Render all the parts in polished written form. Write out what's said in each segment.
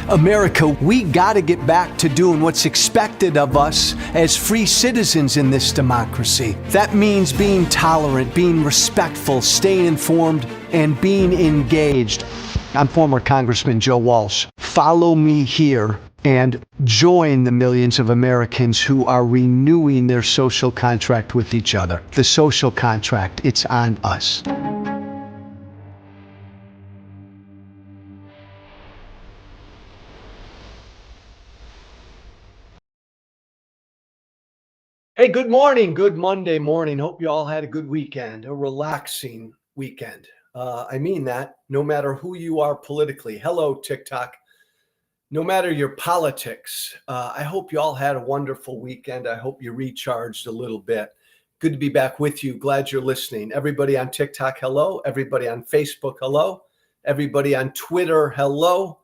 America, we got to get back to doing what's expected of us as free citizens in this democracy. That means being tolerant, being respectful, staying informed, and being engaged. I'm former Congressman Joe Walsh. Follow me here and join the millions of Americans who are renewing their social contract with each other. The social contract, it's on us. Hey, good morning. Good Monday morning. Hope you all had a good weekend, a relaxing weekend. I mean that no matter who you are politically. Hello, TikTok. No matter your politics, I hope you all had a wonderful weekend. I hope you recharged a little bit. Good to be back with you. Glad you're listening. Everybody on TikTok, hello. Everybody on Facebook, hello. Everybody on Twitter, hello.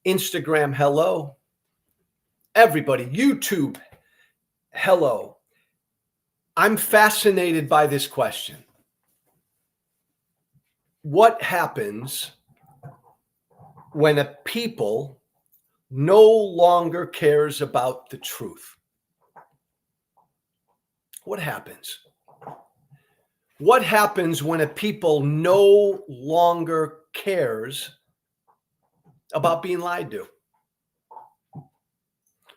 Instagram, hello. Everybody, YouTube, hello. I'm fascinated by this question. What happens when a people no longer cares about the truth? What happens? What happens when a people no longer cares about being lied to?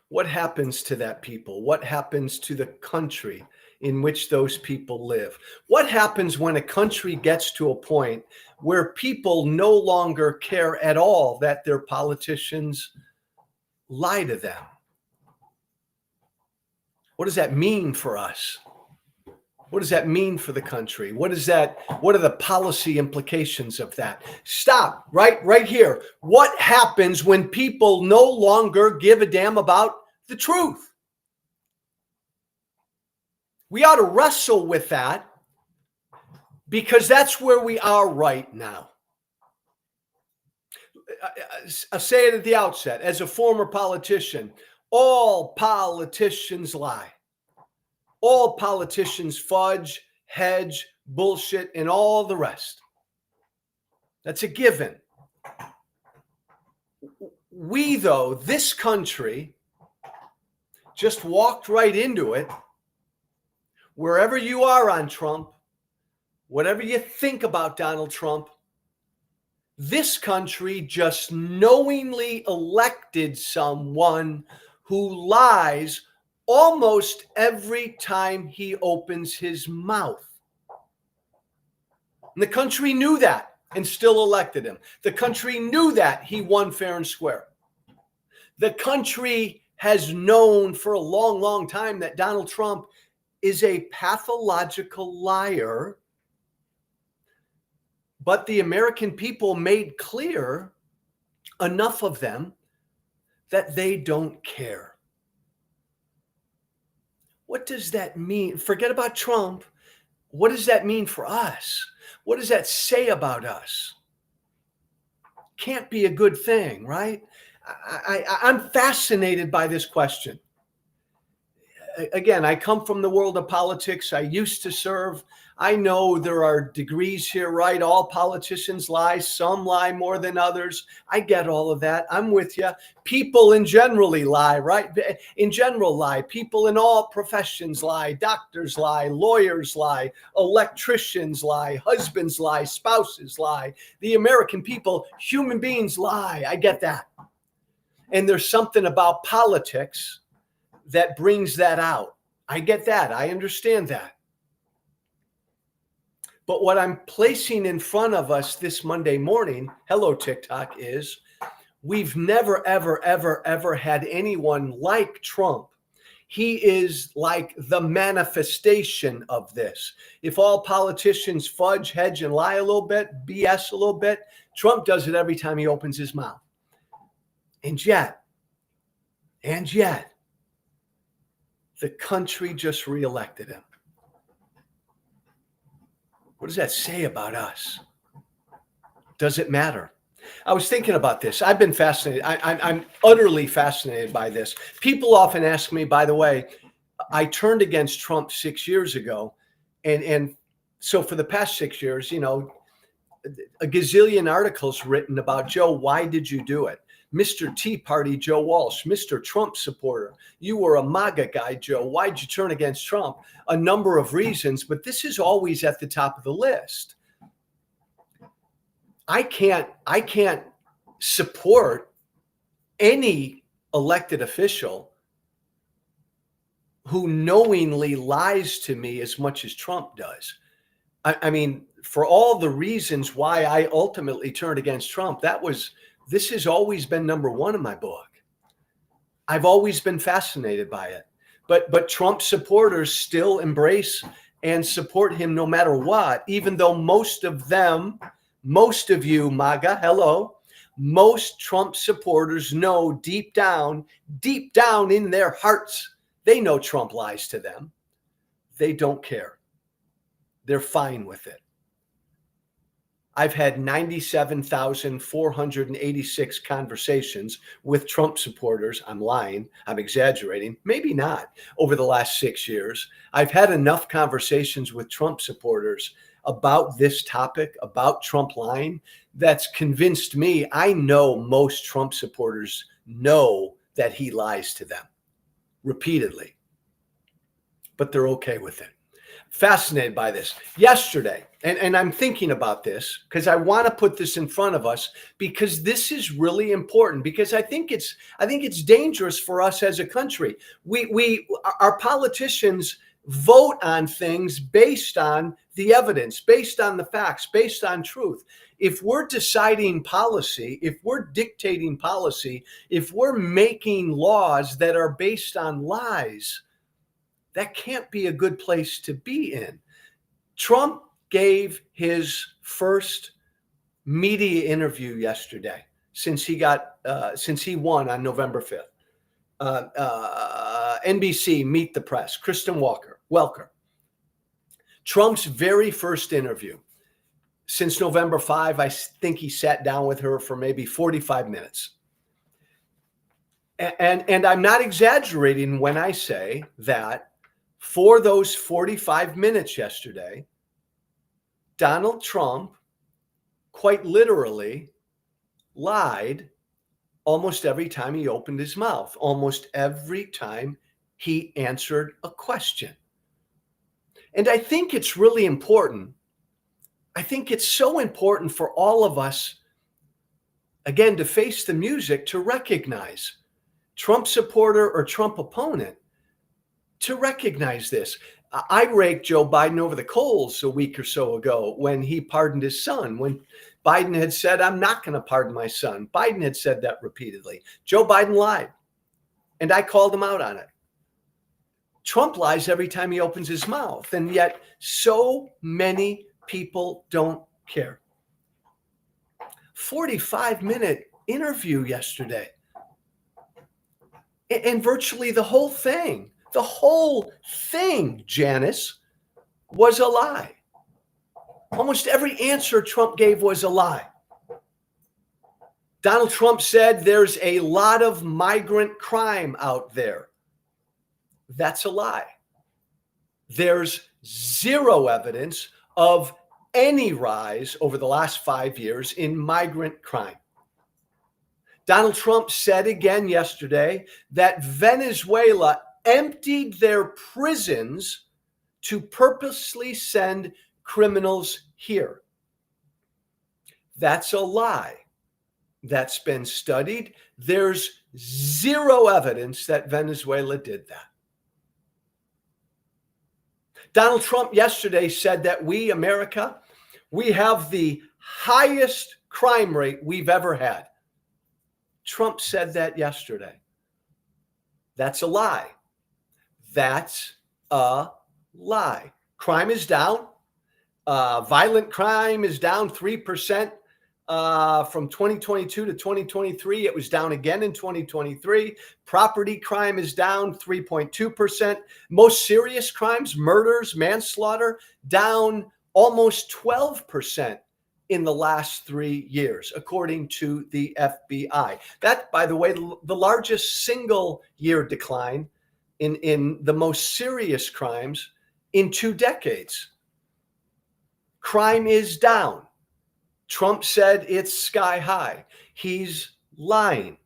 What happens to that people? What happens to the country in which those people live? What happens when a country gets to a point where people no longer care at all that their politicians lie to them? What does that mean for us? What does that mean for the country? What are the policy implications of that? Stop right here. What happens when people no longer give a damn about the truth? We ought to wrestle with that because that's where we are right now. I say it at the outset, as a former politician, all politicians lie. All politicians fudge, hedge, bullshit, and all the rest. That's a given. We, though, this country, just walked right into it. Wherever you are on Trump, whatever you think about Donald Trump, this country just knowingly elected someone who lies almost every time he opens his mouth. And the country knew that and still elected him. The country knew that he won fair and square. The country has known for a long, long time that Donald Trump is a pathological liar. But the American people made clear, enough of them, that they don't care. What does that mean? Forget about Trump. What does that mean for us? What does that say about us? Can't be a good thing, right? I'm fascinated by this question. Again, I come from the world of politics. I used to serve. I know there are degrees here, right? All politicians lie. Some lie more than others. I get all of that. I'm with you. People in generally lie, right? In general lie. People in all professions lie. Doctors lie. Lawyers lie. Electricians lie. Husbands lie. Spouses lie. The American people, human beings lie. I get that. And there's something about politics that brings that out. I get that. I understand that. But what I'm placing in front of us this Monday morning, hello TikTok, is we've never, ever, ever, ever had anyone like Trump. He is like the manifestation of this. If all politicians fudge, hedge, and lie a little bit, BS a little bit, Trump does it every time he opens his mouth. And yet, the country just reelected him. What does that say about us? Does it matter? I was thinking about this. I've been fascinated. I'm utterly fascinated by this. People often ask me, by the way, I turned against Trump 6 years ago. And so for the past 6 years, a gazillion articles written about, Joe, why did you do it? Mr. Tea Party Joe Walsh, Mr. Trump supporter. You were a MAGA guy, Joe. Why'd you turn against Trump? A number of reasons, but this is always at the top of the list. I can't support any elected official who knowingly lies to me as much as Trump does. I mean, for all the reasons why I ultimately turned against Trump, this has always been number one in my book. I've always been fascinated by it. But Trump supporters still embrace and support him no matter what, even though most of you, MAGA, hello, most Trump supporters know deep down in their hearts, they know Trump lies to them. They don't care. They're fine with it. I've had 97,486 conversations with Trump supporters. I'm lying. I'm exaggerating. Maybe not. Over the last 6 years, I've had enough conversations with Trump supporters about this topic, about Trump lying, that's convinced me. I know most Trump supporters know that he lies to them repeatedly, but they're okay with it. Fascinated by this. Yesterday, and I'm thinking about this because I want to put this in front of us because this is really important, because I think it's dangerous for us as a country. Our politicians vote on things based on the evidence, based on the facts, based on truth. If we're deciding policy, if we're dictating policy, if we're making laws that are based on lies, that can't be a good place to be in. Trump gave his first media interview yesterday since he won on November 5th. NBC, Meet the Press, Kristen Welker. Trump's very first interview since November 5, I think he sat down with her for maybe 45 minutes. And I'm not exaggerating when I say that for those 45 minutes yesterday, Donald Trump quite literally lied almost every time he opened his mouth, almost every time he answered a question. And I think it's really important. I think it's so important for all of us, again, to face the music, to recognize Trump supporter or Trump opponent, to recognize this. I raked Joe Biden over the coals a week or so ago when he pardoned his son, when Biden had said, I'm not going to pardon my son. Biden had said that repeatedly. Joe Biden lied, and I called him out on it. Trump lies every time he opens his mouth, and yet so many people don't care. 45-minute interview yesterday, and virtually the whole thing, Janice, was a lie. Almost every answer Trump gave was a lie. Donald Trump said there's a lot of migrant crime out there. That's a lie. There's zero evidence of any rise over the last 5 years in migrant crime. Donald Trump said again yesterday that Venezuela emptied their prisons to purposely send criminals here. That's a lie. That's been studied. There's zero evidence that Venezuela did that. Donald Trump yesterday said that we, America, we have the highest crime rate we've ever had. Trump said that yesterday. That's a lie. That's a lie. Crime is down. Violent crime is down 3% from 2022 to 2023. It was down again in 2023. Property crime is down 3.2%. Most serious crimes, murders, manslaughter, down almost 12% in the last 3 years, according to the FBI. That, by the way, the largest single year decline in the most serious crimes in 2 decades. Crime is down. Trump said it's sky high. He's lying.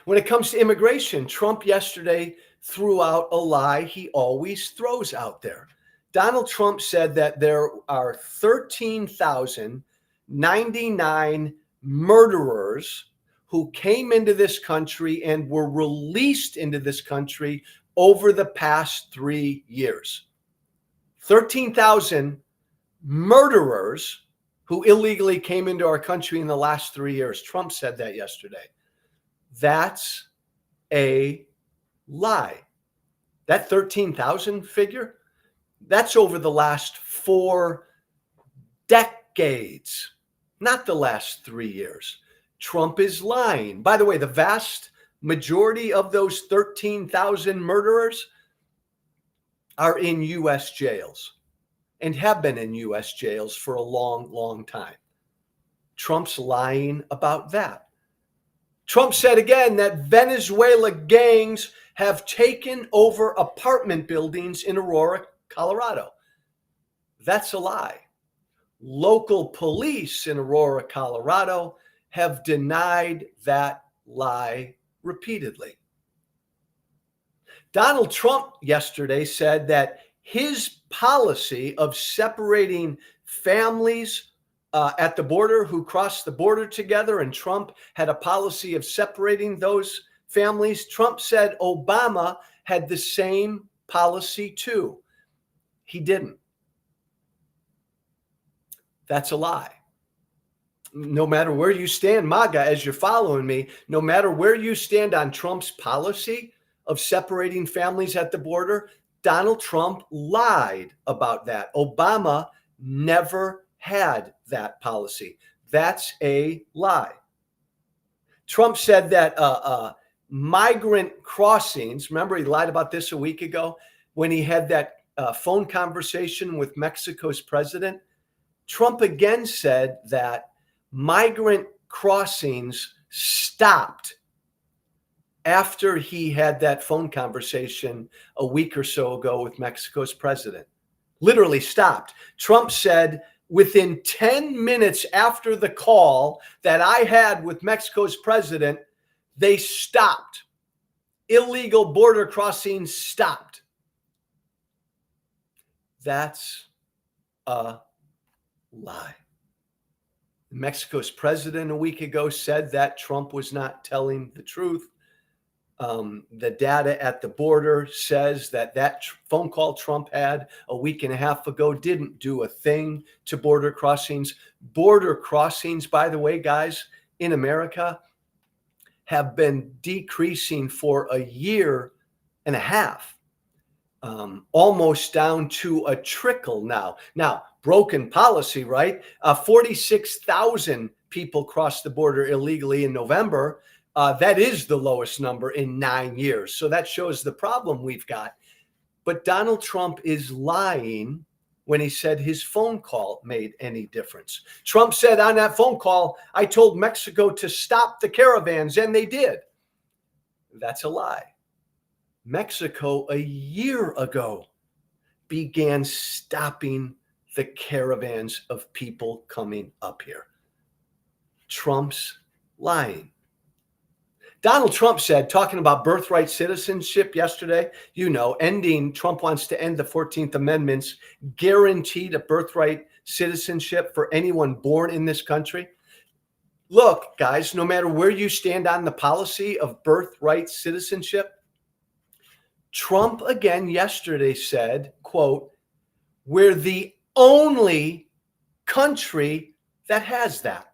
When it comes to immigration, Trump yesterday threw out a lie he always throws out there. Donald Trump said that there are 13,099 murderers who came into this country and were released into this country over the past 3 years. 13,000 murderers who illegally came into our country in the last 3 years. Trump said that yesterday. That's a lie. That 13,000 figure, that's over the last 4 decades, not the last 3 years. Trump is lying. By the way, the vast majority of those 13,000 murderers are in U.S. jails and have been in U.S. jails for a long, long time. Trump's lying about that. Trump said again that Venezuela gangs have taken over apartment buildings in Aurora, Colorado. That's a lie. Local police in Aurora, Colorado have denied that lie repeatedly. Donald Trump yesterday said that his policy of separating families at the border who crossed the border together, and Trump had a policy of separating those families. Trump said Obama had the same policy too. He didn't. That's a lie. No matter where you stand, MAGA, as you're following me, no matter where you stand on Trump's policy of separating families at the border, Donald Trump lied about that. Obama never had that policy. That's a lie. Trump said that migrant crossings, remember he lied about this a week ago when he had that phone conversation with Mexico's president. Trump again said that migrant crossings stopped after he had that phone conversation a week or so ago with Mexico's president. Literally stopped. Trump said within 10 minutes after the call that I had with Mexico's president, they stopped. Illegal border crossings stopped. That's a lie. Mexico's president a week ago said that Trump was not telling the truth. The data at the border says that phone call Trump had a week and a half ago didn't do a thing to border crossings. Border crossings, by the way, guys, in America have been decreasing for a year and a half, almost down to a trickle now. Now, broken policy, right? 46,000 people crossed the border illegally in November. That is the lowest number in 9 years. So that shows the problem we've got. But Donald Trump is lying when he said his phone call made any difference. Trump said on that phone call, I told Mexico to stop the caravans, and they did. That's a lie. Mexico a year ago began stopping the caravans of people coming up here. Trump's lying. Donald Trump said, talking about birthright citizenship yesterday, Trump wants to end the 14th Amendment's guaranteed a birthright citizenship for anyone born in this country. Look, guys, no matter where you stand on the policy of birthright citizenship, Trump again yesterday said, quote, we're the only country that has that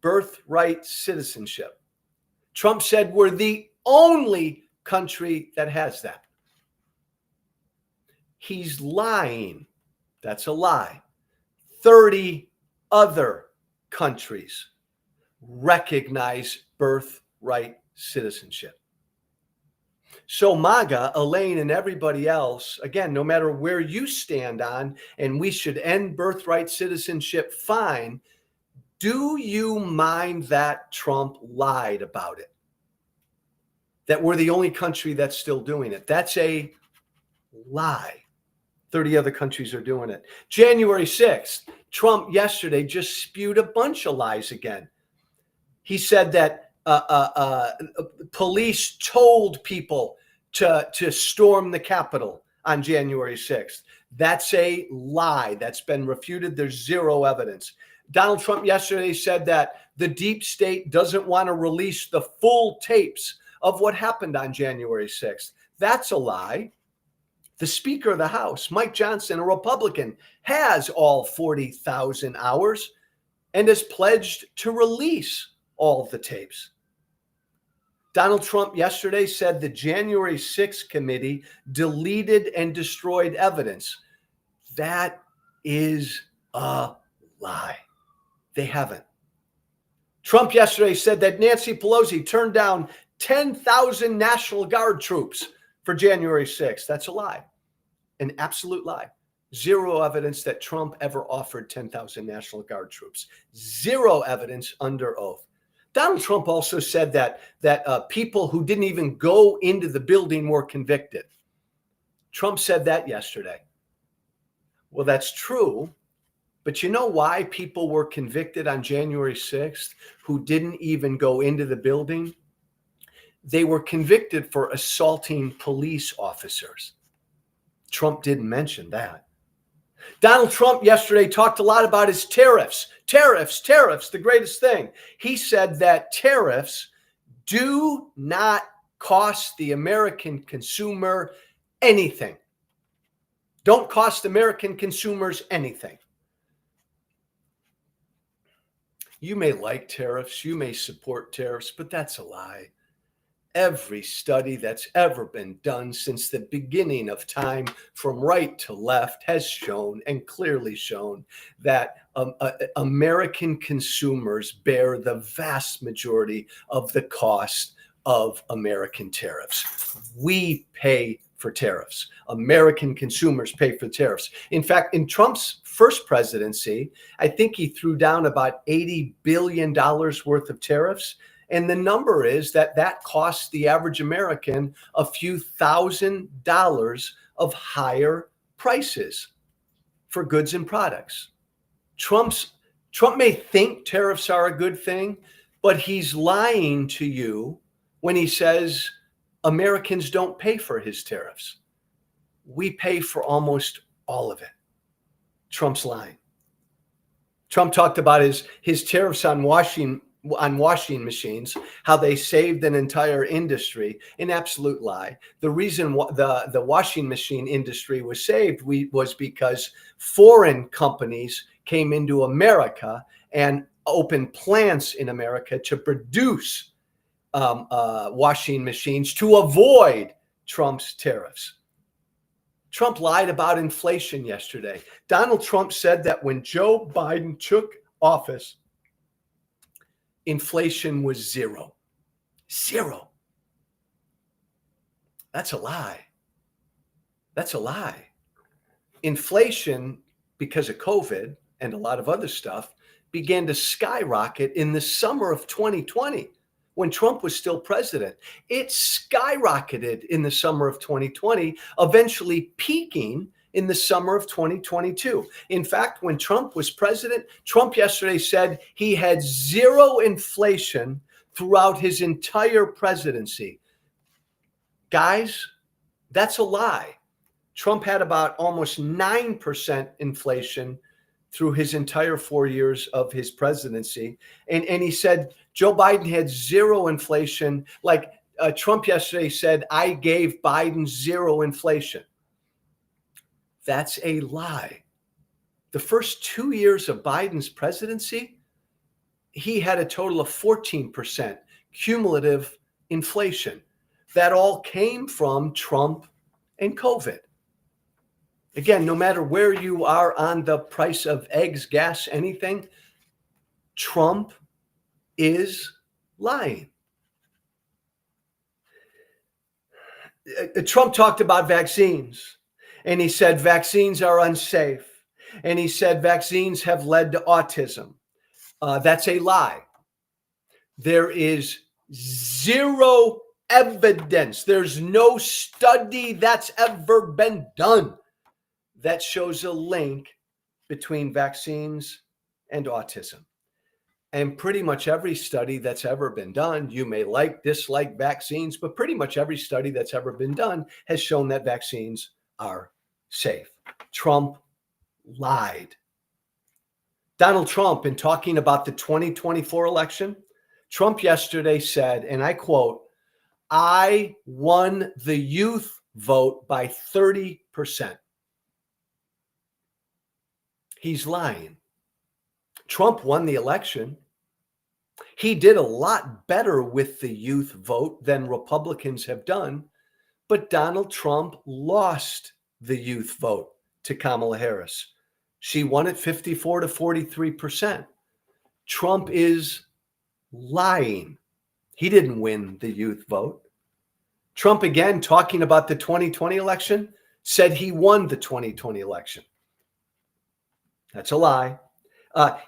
birthright citizenship. Trump said we're the only country that has that. He's lying. That's a lie. 30 other countries recognize birthright citizenship. So MAGA, Elaine, and everybody else, again, no matter where you stand on, and we should end birthright citizenship, fine. Do you mind that Trump lied about it? That we're the only country that's still doing it. That's a lie. 30 other countries are doing it. January 6th, Trump yesterday just spewed a bunch of lies again. He said that police told people to storm the Capitol on January 6th. That's a lie. That's been refuted. There's zero evidence. Donald Trump yesterday said that the deep state doesn't want to release the full tapes of what happened on January 6th. That's a lie. The Speaker of the House, Mike Johnson, a Republican, has all 40,000 hours and has pledged to release all of the tapes. Donald Trump yesterday said the January 6th committee deleted and destroyed evidence. That is a lie. They haven't. Trump yesterday said that Nancy Pelosi turned down 10,000 National Guard troops for January 6th. That's a lie. An absolute lie. Zero evidence that Trump ever offered 10,000 National Guard troops. Zero evidence under oath. Donald Trump also said that people who didn't even go into the building were convicted. Trump said that yesterday. Well, that's true. But you know why people were convicted on January 6th who didn't even go into the building? They were convicted for assaulting police officers. Trump didn't mention that. Donald Trump yesterday talked a lot about his tariffs. Tariffs, the greatest thing. He said that tariffs do not cost the American consumer anything. Don't cost American consumers anything. You may like tariffs, you may support tariffs, but that's a lie. Every study that's ever been done since the beginning of time, from right to left, has shown and clearly shown that American consumers bear the vast majority of the cost of American tariffs. We pay for tariffs. American consumers pay for tariffs. In fact, in Trump's first presidency, I think he threw down about $80 billion worth of tariffs. And the number is that costs the average American a few $1,000s of higher prices for goods and products. Trump may think tariffs are a good thing, but he's lying to you when he says Americans don't pay for his tariffs. We pay for almost all of it. Trump's lying. Trump talked about his tariffs on washing machines, how they saved an entire industry. An absolute lie. The reason the washing machine industry was saved was because foreign companies came into America and opened plants in America to produce washing machines to avoid Trump's tariffs. Trump lied about inflation yesterday. Donald Trump said that when Joe Biden took office, inflation was zero. Zero. That's a lie. That's a lie. Inflation, because of COVID and a lot of other stuff, began to skyrocket in the summer of 2020 when Trump was still president. It skyrocketed in the summer of 2020, eventually peaking in the summer of 2022. In fact, when Trump was president, Trump yesterday said he had zero inflation throughout his entire presidency. Guys, that's a lie. Trump had about almost 9% inflation through his entire 4 years of his presidency. And he said Joe Biden had zero inflation. Like Trump yesterday said, I gave Biden zero inflation. That's a lie. The first 2 years of Biden's presidency, he had a total of 14% cumulative inflation. That all came from Trump and COVID. Again, no matter where you are on the price of eggs, gas, anything, Trump is lying. Trump talked about vaccines, and he said vaccines are unsafe, and he said vaccines have led to autism. That's a lie. There is zero evidence. There's no study that's ever been done that shows a link between vaccines and autism. And pretty much every study that's ever been done, you may dislike vaccines, but pretty much every study that's ever been done has shown that vaccines are safe. Trump lied. Donald Trump, in talking about the 2024 election, Trump yesterday said, and I quote, "I won the youth vote by 30%. He's lying. Trump won the election. He did a lot better with the youth vote than Republicans have done, but Donald Trump lost the youth vote to Kamala Harris. She won at 54 to 43%. Trump is lying. He didn't win the youth vote. Trump, again, talking about the 2020 election, said he won the 2020 election. That's a lie.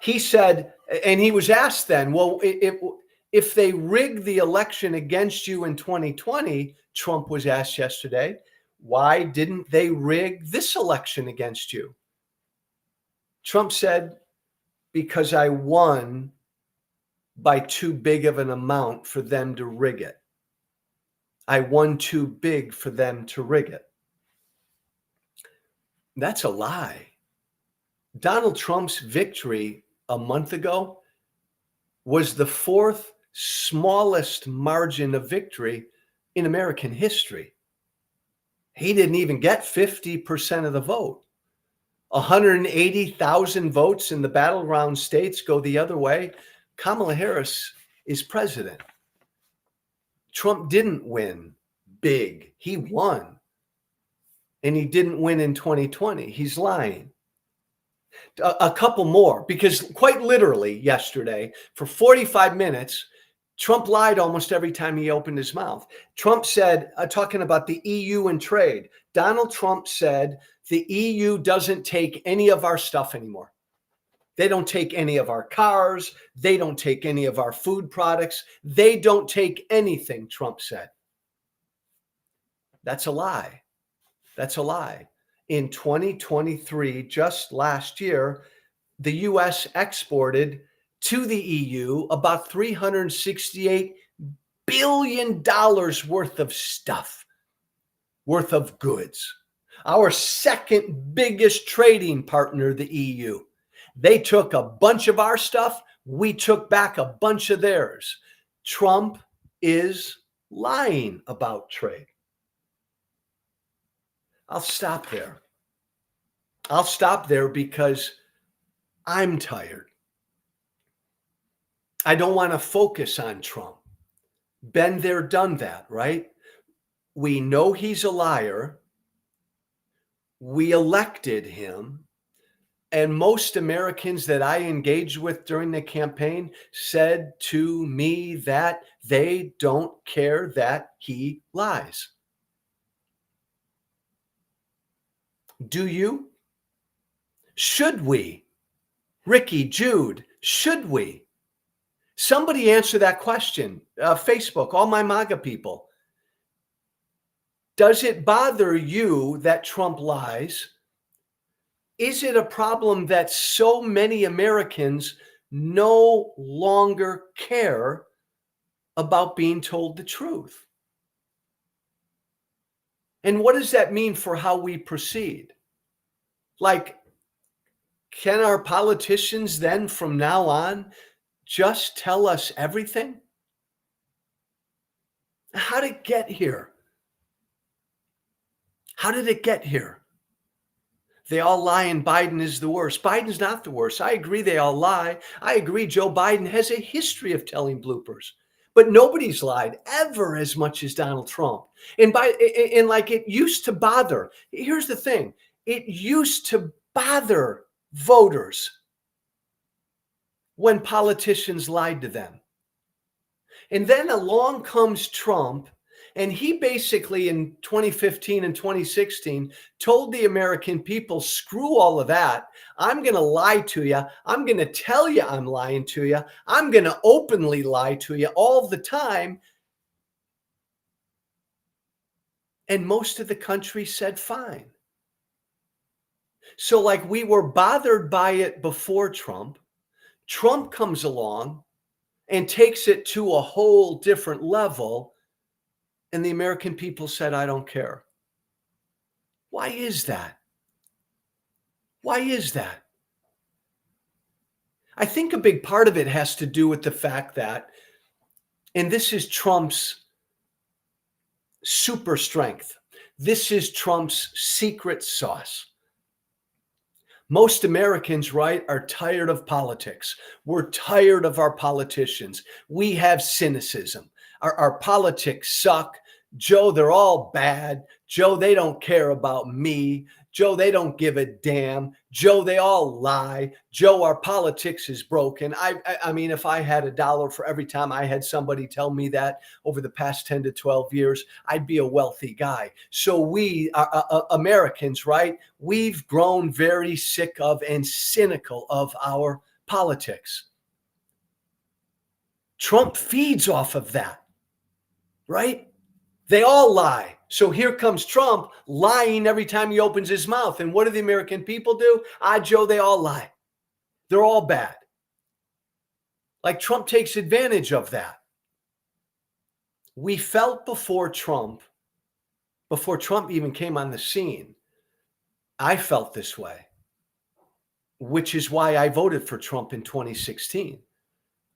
He said, and he was asked then, well, if they rigged the election against you in 2020, Trump was asked yesterday, why didn't they rig this election against you? Trump said, because I won by too big of an amount for them to rig it. I won too big for them to rig it. That's a lie. Donald Trump's victory a month ago was the fourth smallest margin of victory in American history. He didn't even get 50% of the vote. 180,000 votes in the battleground states go the other way. Kamala Harris is president. Trump didn't win big. He won. And he didn't win in 2020. He's lying. A couple more, because quite literally yesterday, for 45 minutes, Trump lied almost every time he opened his mouth. Trump said, talking about the EU and trade, Donald Trump said the EU doesn't take any of our stuff anymore. They don't take any of our cars. They don't take any of our food products. They don't take anything, Trump said. That's a lie. That's a lie. In 2023, just last year, the US exported to the EU about $368 billion worth of stuff, worth of goods. Our second biggest trading partner, the EU. They took a bunch of our stuff. We took back a bunch of theirs. Trump is lying about trade. I'll stop there. I'll stop there because I'm tired. I don't want to focus on Trump. Been there, done that, right? We know he's a liar. We elected him. And most Americans that I engaged with during the campaign said to me that they don't care that he lies. Do you? Should we? Ricky, Jude, should we? Somebody answer that question. Facebook, all my MAGA people. Does it bother you that Trump lies? Is it a problem that so many Americans no longer care about being told the truth? And what does that mean for how we proceed? Like, can our politicians then from now on just tell us everything? How did it get here? How did it get here? They all lie and Biden is the worst. Biden's not the worst. I agree they all lie. I agree Joe Biden has a history of telling bloopers. But nobody's lied ever as much as Donald Trump. And like it used to bother. Here's the thing. It used to bother voters when politicians lied to them. And then along comes Trump, and he basically in 2015 and 2016 told the American people, screw all of that. I'm going to lie to you. I'm going to tell you I'm lying to you. I'm going to openly lie to you all the time. And most of the country said fine. So like we were bothered by it before Trump. Trump comes along and takes it to a whole different level, and the American people said, I don't care. Why is that? Why is that? I think a big part of it has to do with the fact that, and this is Trump's super strength, this is Trump's secret sauce. Most Americans, right, are tired of politics. We're tired of our politicians. We have cynicism. Our politics suck. Joe, they're all bad. Joe, they don't care about me. Joe, they don't give a damn. Joe, they all lie. Joe, our politics is broken. I mean, if I had $1 for every time I had somebody tell me that over the past 10 to 12 years, I'd be a wealthy guy. So we, Americans, right, we've grown very sick of and cynical of our politics. Trump feeds off of that, right? They all lie. So here comes Trump lying every time he opens his mouth. And what do the American people do? Joe, they all lie. They're all bad. Like Trump takes advantage of that. We felt before Trump even came on the scene, I felt this way, which is why I voted for Trump in 2016.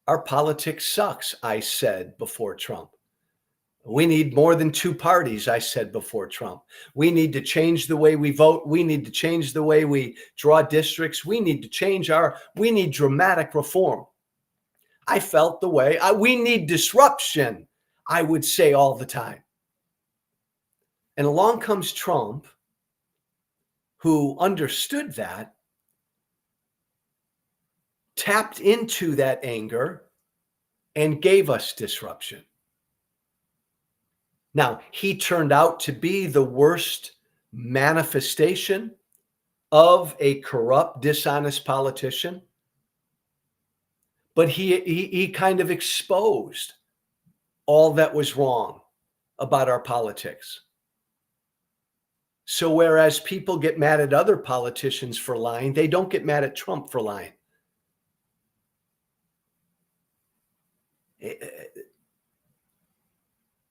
Our politics sucks, I said before Trump. We need more than two parties, I said before Trump. We need to change the way we vote. We need to change the way we draw districts. We need to we need dramatic reform. I felt the way. We need disruption, I would say all the time. And along comes Trump, who understood that, tapped into that anger, and gave us disruption. Now, he turned out to be the worst manifestation of a corrupt, dishonest politician, but he kind of exposed all that was wrong about our politics. So whereas people get mad at other politicians for lying, they don't get mad at Trump for lying.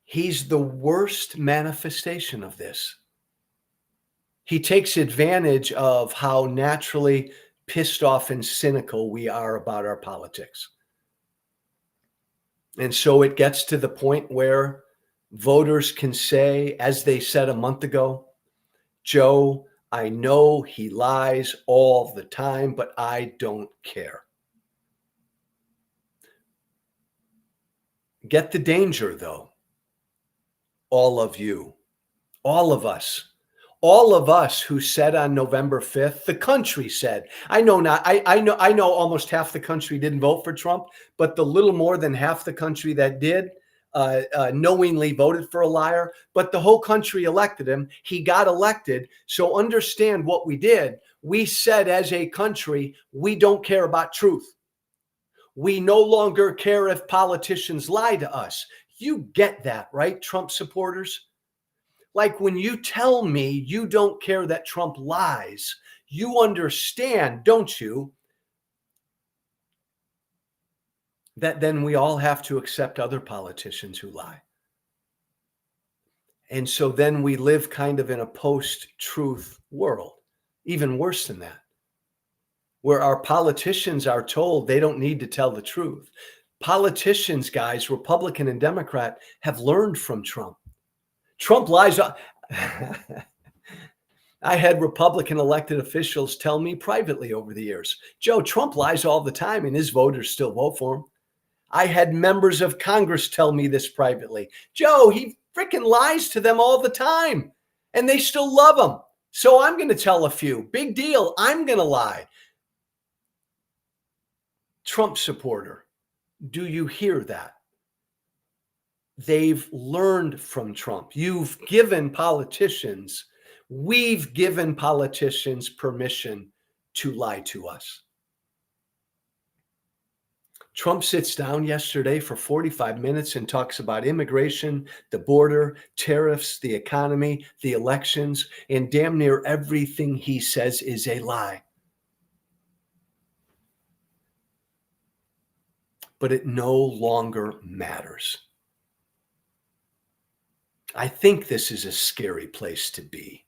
He's the worst manifestation of this. He takes advantage of how naturally pissed off and cynical we are about our politics. And so it gets to the point where voters can say, as they said a month ago, Joe, I know he lies all the time, but I don't care. Get the danger, though. All of you, all of us who said on November 5th, the country said, I know almost half the country didn't vote for Trump, but the little more than half the country that did knowingly voted for a liar, but the whole country elected him. He got elected. So understand what we did. We said as a country, we don't care about truth. We no longer care if politicians lie to us. You get that, right, Trump supporters? Like when you tell me you don't care that Trump lies, you understand, don't you, that then we all have to accept other politicians who lie. And so then we live kind of in a post-truth world, even worse than that, where our politicians are told they don't need to tell the truth. Politicians, guys, Republican and Democrat, have learned from Trump. Trump lies. I had Republican elected officials tell me privately over the years, Joe, Trump lies all the time and his voters still vote for him. I had members of Congress tell me this privately. Joe, he freaking lies to them all the time and they still love him. So I'm going to tell a few. Big deal. I'm going to lie. Trump supporter, do you hear that? They've learned from Trump. We've given politicians permission to lie to us. Trump sits down yesterday for 45 minutes and talks about immigration, the border, tariffs, the economy, the elections, and damn near everything he says is a lie. but it no longer matters. I think this is a scary place to be.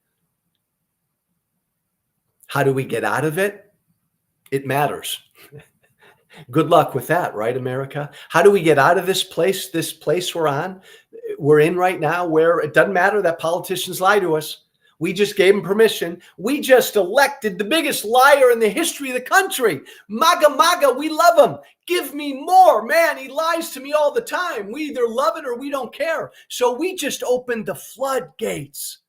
How do we get out of it? It matters. Good luck with that, right, America? How do we get out of this place we're in right now, where it doesn't matter that politicians lie to us? We just gave them permission. We just elected the biggest liar in the history of the country. MAGA, we love him. Give me more. Man, he lies to me all the time. We either love it or we don't care. So we just opened the floodgates.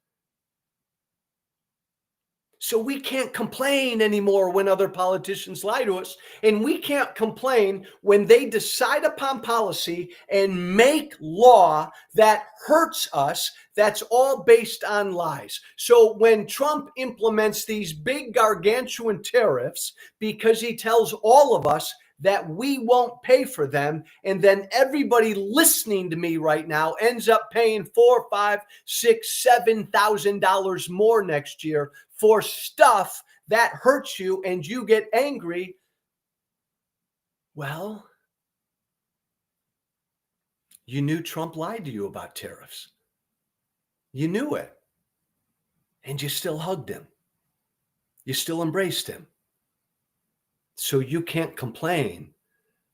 So we can't complain anymore when other politicians lie to us. And we can't complain when they decide upon policy and make law that hurts us, that's all based on lies. So when Trump implements these big gargantuan tariffs because he tells all of us that we won't pay for them, and then everybody listening to me right now ends up paying $4,000, $5,000, $6,000, $7,000 more next year for stuff that hurts you and you get angry. Well, you knew Trump lied to you about tariffs. You knew it. And you still hugged him. You still embraced him. So you can't complain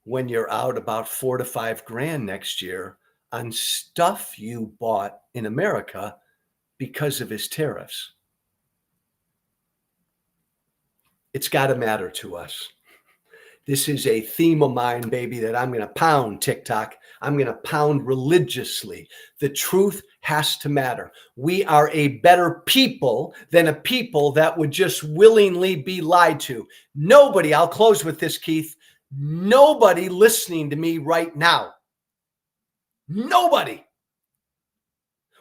when you're out about $4,000 to $5,000 next year on stuff you bought in America because of his tariffs. It's got to matter to us. This is a theme of mine, baby, that I'm going to pound, TikTok. I'm going to pound religiously. The truth has to matter. We are a better people than a people that would just willingly be lied to. Nobody, I'll close with this, Keith. Nobody listening to me right now, nobody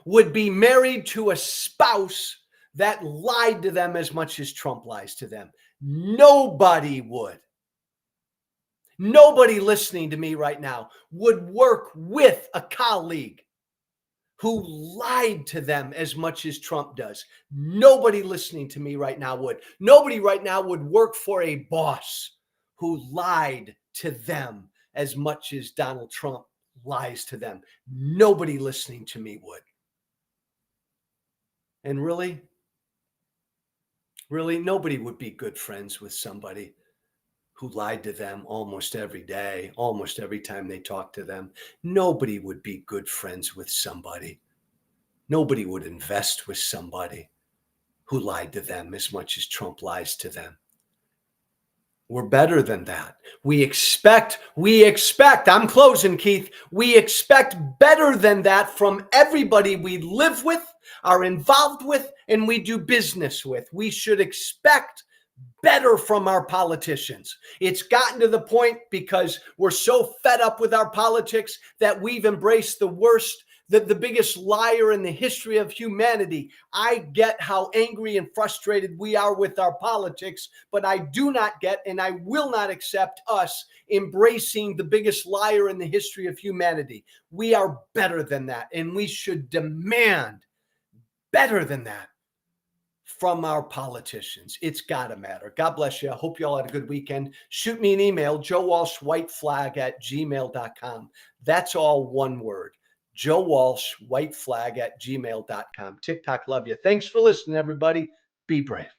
would be married to a spouse that lied to them as much as Trump lies to them. Nobody would. Nobody listening to me right now would work with a colleague who lied to them as much as Trump does. Nobody listening to me right now would. Nobody right now would work for a boss who lied to them as much as Donald Trump lies to them. Nobody listening to me would. And really, nobody would be good friends with somebody who lied to them almost every day, almost every time they talk to them. Nobody would be good friends with somebody. Nobody would invest with somebody who lied to them as much as Trump lies to them. We're better than that. We expect, I'm closing, Keith. We expect better than that from everybody we live with, are involved with, and we do business with. We should expect better from our politicians. It's gotten to the point because we're so fed up with our politics that we've embraced the worst, the biggest liar in the history of humanity. I get how angry and frustrated we are with our politics, but I do not get and I will not accept us embracing the biggest liar in the history of humanity. We are better than that, and we should demand better than that from our politicians. It's got to matter. God bless you. I hope you all had a good weekend. Shoot me an email, joewalshwhiteflag@gmail.com. That's all one word, joewalshwhiteflag@gmail.com. TikTok, love you. Thanks for listening, everybody. Be brave.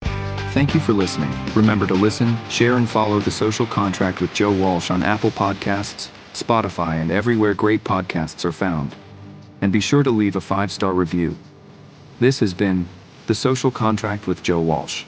Thank you for listening. Remember to listen, share, and follow The Social Contract with Joe Walsh on Apple Podcasts, Spotify, and everywhere great podcasts are found. And be sure to leave a 5-star review. This has been The Social Contract with Joe Walsh.